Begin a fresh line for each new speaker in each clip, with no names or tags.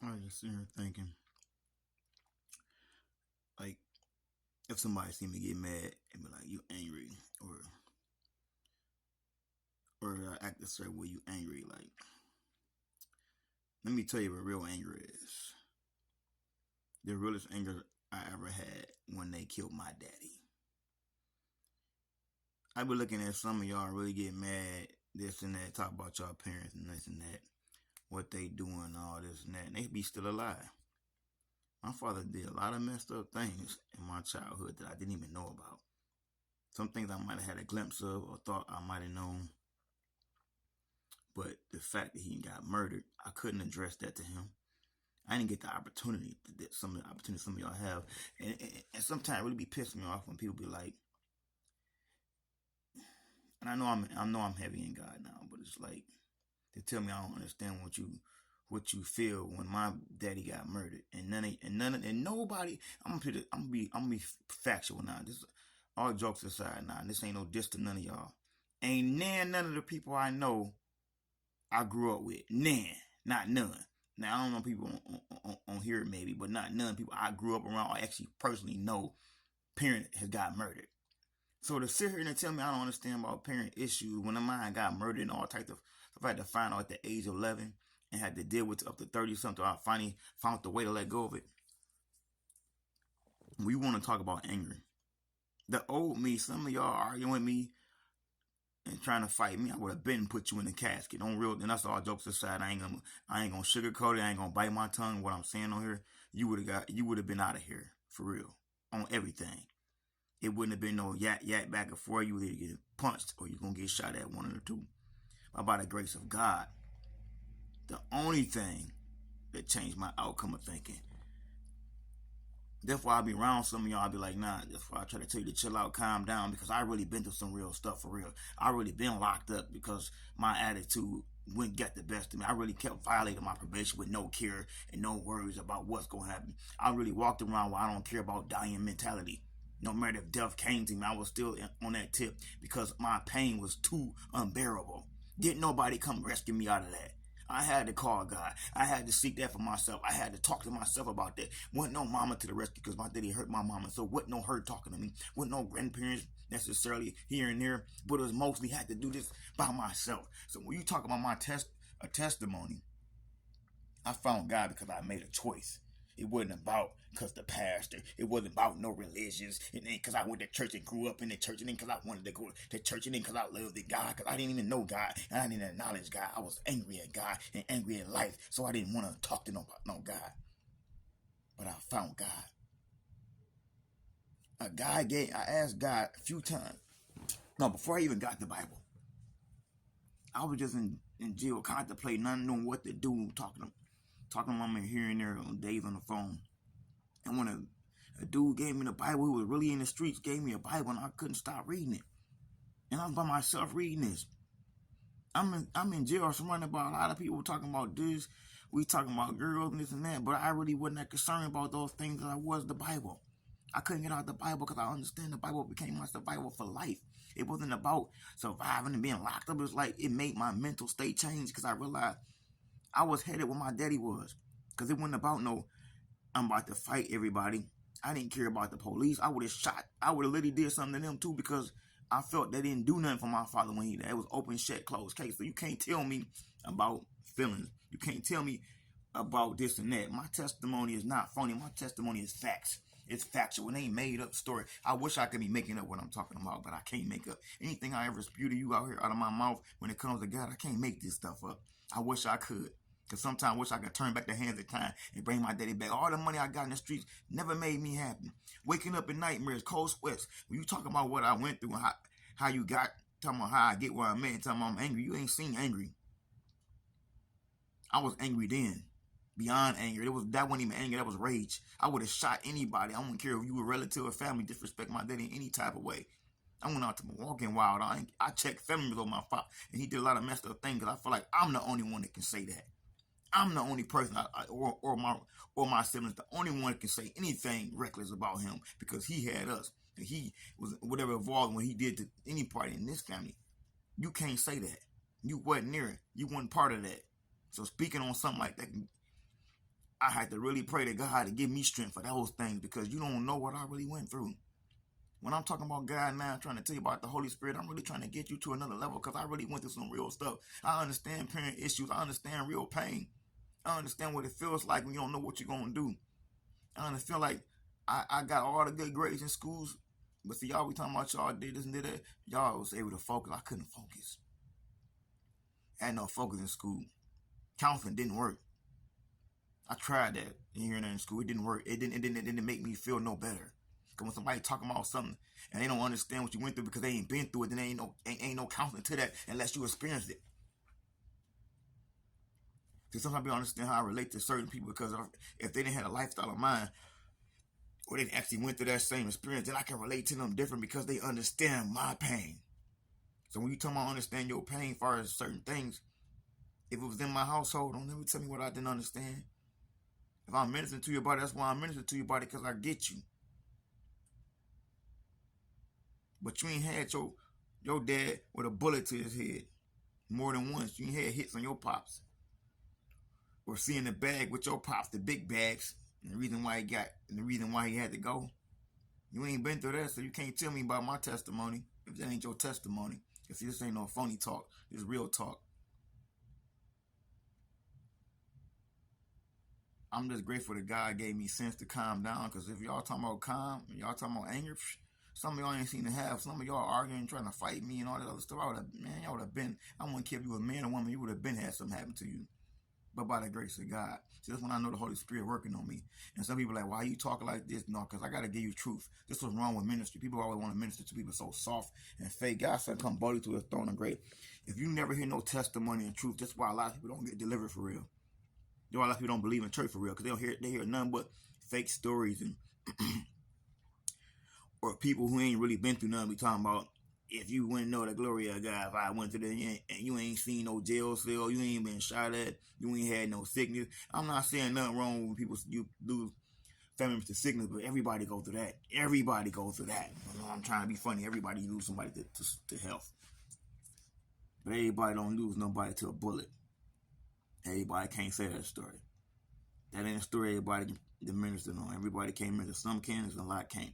I was just sitting here thinking, like, if somebody see me get mad and be like, "You angry," or act a certain way, "You angry," like, let me tell you what real anger is. The realest anger I ever had when they killed my daddy. I be looking at some of y'all really get mad, this and that, talk about y'all parents and this and that, what they doing, all this and that, and they be still alive. My father did a lot of messed up things in my childhood that I didn't even know about. Some things I might have had a glimpse of or thought I might have known. But the fact that he got murdered, I couldn't address that to him. I didn't get the opportunity that some of the opportunities some of y'all have. And sometimes it really be pissing me off when people be like, and I know I'm heavy in God now, but it's like they tell me I don't understand what you feel when my daddy got murdered, and nobody. I'm gonna be factual now. This all jokes aside now. This ain't no diss to none of y'all. Ain't none of the people I know I grew up with. Not none. Now I don't know people on here maybe, but not none people I grew up around or actually personally know parent has got murdered. So to sit here and tell me I don't understand about parent issues when mine got murdered and all types of stuff, I had to find out at the age of 11 and had to deal with it up to 30 something. I finally found the way to let go of it. We want to talk about anger. The old me, some of y'all arguing with me and trying to fight me, I would have been put you in the casket. On real, and that's all jokes aside. I ain't gonna sugarcoat it. I ain't gonna bite my tongue. What I'm saying on here, you would have been out of here for real on everything. It wouldn't have been no yak back and forth. You would either get punched or you're gonna get shot at, one of the two. By the grace of God, the only thing that changed my outcome of thinking. Therefore, I'll be around some of y'all. I'll be like, nah. That's why I try to tell you to chill out, calm down, because I really been through some real stuff for real. I really been locked up because my attitude wouldn't get the best of me. I really kept violating my probation with no care and no worries about what's going to happen. I really walked around where I don't care about dying mentality. No matter if death came to me, I was still on that tip because my pain was too unbearable. Didn't nobody come rescue me out of that. I had to call God. I had to seek that for myself. I had to talk to myself about that. Wasn't no mama to the rescue because my daddy hurt my mama. So wasn't no her talking to me. Wasn't no grandparents necessarily here and there. But it was mostly had to do this by myself. So when you talk about my testimony, I found God because I made a choice. It wasn't about because the pastor. It wasn't about no religions. It ain't because I went to church and grew up in the church. It ain't because I wanted to go to church. It ain't because I loved the God. Because I didn't even know God. And I didn't acknowledge God. I was angry at God and angry at life. So I didn't want to talk to no God. But I found God. I asked God a few times. No, before I even got the Bible. I was just in jail contemplating, not knowing what to do, talking to mama here and there on days on the phone. And when a dude gave me the Bible who was really in the streets, gave me a Bible, and I couldn't stop reading it. And I'm by myself reading this. I'm in jail surrounded by a lot of people talking about this. We talking about girls and this and that, but I really wasn't that concerned about those things as I was the Bible. I couldn't get out the Bible because I understand the Bible became my survival for life. It wasn't about surviving and being locked up. It was like it made my mental state change because I realized I was headed where my daddy was. Because it wasn't about no, I'm about to fight everybody. I didn't care about the police. I would have shot. I would have literally did something to them too because I felt they didn't do nothing for my father when he died. It was open, shut, closed case. So you can't tell me about feelings. You can't tell me about this and that. My testimony is not funny. My testimony is facts. It's factual. It ain't made up story. I wish I could be making up what I'm talking about, but I can't make up anything I ever spew to you out here out of my mouth when it comes to God. I can't make this stuff up. I wish I could. Because sometimes I wish I could turn back the hands of time and bring my daddy back. All the money I got in the streets never made me happy. Waking up in nightmares, cold sweats. When you talk about what I went through and how you got, talking about how I get where I'm at, talking about I'm angry. You ain't seen angry. I was angry then. Beyond anger. That wasn't even anger, that was rage. I would have shot anybody. I wouldn't care if you were a relative or family, disrespect my daddy in any type of way. I went out to Milwaukee Wild. I checked family with my father, and he did a lot of messed up things because I feel like I'm the only one that can say that. I'm the only person, or my siblings, the only one that can say anything reckless about him because he had us. And he was whatever involved when he did to any party in this family. You can't say that. You wasn't near it. You wasn't part of that. So speaking on something like that, I had to really pray to God to give me strength for those things, because you don't know what I really went through. When I'm talking about God now, I'm trying to tell you about the Holy Spirit, I'm really trying to get you to another level, because I really went through some real stuff. I understand parent issues. I understand real pain. I understand what it feels like when you don't know what you're going to do. I understand like I got all the good grades in schools, but see, y'all, we talking about y'all did this and did that. Y'all was able to focus. I couldn't focus. I had no focus in school. Counseling didn't work. I tried that here and there in school. It didn't work. It didn't make me feel no better. Cause when somebody talking about something and they don't understand what you went through because they ain't been through it, then ain't no counseling to that unless you experienced it. Because sometimes people understand how I relate to certain people, because if they didn't have a lifestyle of mine, or they actually went through that same experience, then I can relate to them different because they understand my pain. So when you tell me I understand your pain as far as certain things, if it was in my household, don't ever tell me what I didn't understand. If I'm ministering to your body, that's why I'm ministering to your body, because I get you. But you ain't had your dad with a bullet to his head more than once. You ain't had hits on your pops. Or seeing the bag with your pops, the big bags, and the reason why he had to go. You ain't been through that, so you can't tell me about my testimony if that ain't your testimony. If this ain't no phony talk, it's real talk. I'm just grateful that God gave me sense to calm down, because if y'all talking about calm, y'all talking about anger, some of y'all ain't seen to have. Some of y'all arguing, trying to fight me and all that other stuff. Y'all would have been, I wouldn't care if you were a man or woman, you would have been had something happen to you. But by the grace of God. See, that's when I know the Holy Spirit working on me. And some people are like, why are you talking like this? No, because I got to give you truth. This was wrong with ministry. People always want to minister to people so soft and fake. God said, come boldly to his throne of grace. If you never hear no testimony and truth, that's why a lot of people don't get delivered for real. That's why a lot of people don't believe in church for real, because they hear nothing but fake stories and or people who ain't really been through nothing. We talking about, if you wouldn't know the glory of God, if I went to the and you ain't seen no jail cell, you ain't been shot at, you ain't had no sickness. I'm not saying nothing wrong when people you lose family members to sickness, but everybody go through that. Everybody goes through that. I'm trying to be funny. Everybody lose somebody to health, but everybody don't lose nobody to a bullet. Everybody can't say that story. That ain't a story everybody the minister on. Everybody can't minister. Some can, and a lot can't.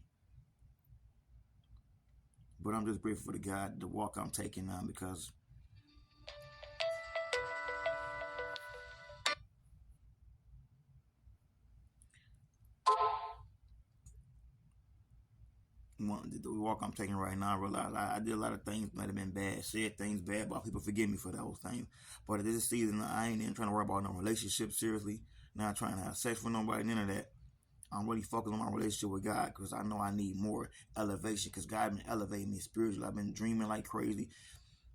But I'm just grateful for the walk I'm taking now, because the walk I'm taking right now, I realize I did a lot of things that have been bad, said things bad about people. Forgive me for those things. But this season, I ain't even trying to worry about no relationship seriously. Not trying to have sex with nobody, none of that. I'm really focused on my relationship with God, because I know I need more elevation, because God been elevating me spiritually. I've been dreaming like crazy,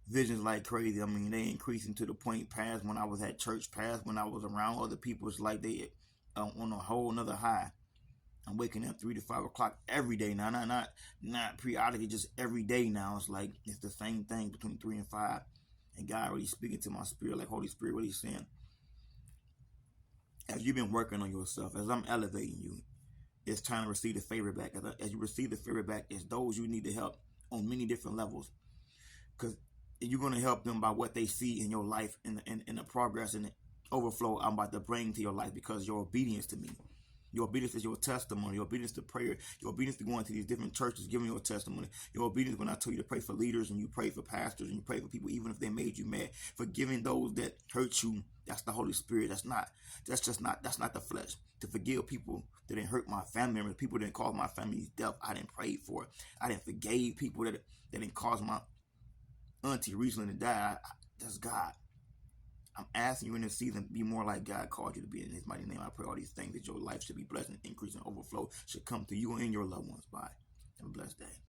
visions like crazy. I mean, they increasing to the point past when I was at church, past when I was around other people. It's like they on a whole nother high. I'm waking up 3 to 5 o'clock every day now, not periodically, just every day now. It's like it's the same thing between 3 and 5, and God really speaking to my spirit, like Holy Spirit really saying, as you've been working on yourself, as I'm elevating you, it's time to receive the favor back. As you receive the favor back, it's those you need to help on many different levels, because you're going to help them by what they see in your life and the progress and the overflow I'm about to bring to your life, because your obedience to me. Your obedience is your testimony. Your obedience to prayer. Your obedience to going to these different churches, giving your testimony. Your obedience when I tell you to pray for leaders, and you pray for pastors, and you pray for people even if they made you mad. Forgiving those that hurt you. That's the Holy Spirit. That's not the flesh. To forgive people that didn't hurt my family members, people that didn't cause my family's death. I didn't pray for it. I didn't forgave people that didn't cause my auntie recently to die. That's God. I'm asking you in this season, be more like God called you to be. In his mighty name, I pray all these things, that your life should be blessed and increase and overflow should come to you and your loved ones. Bye. Have a blessed day.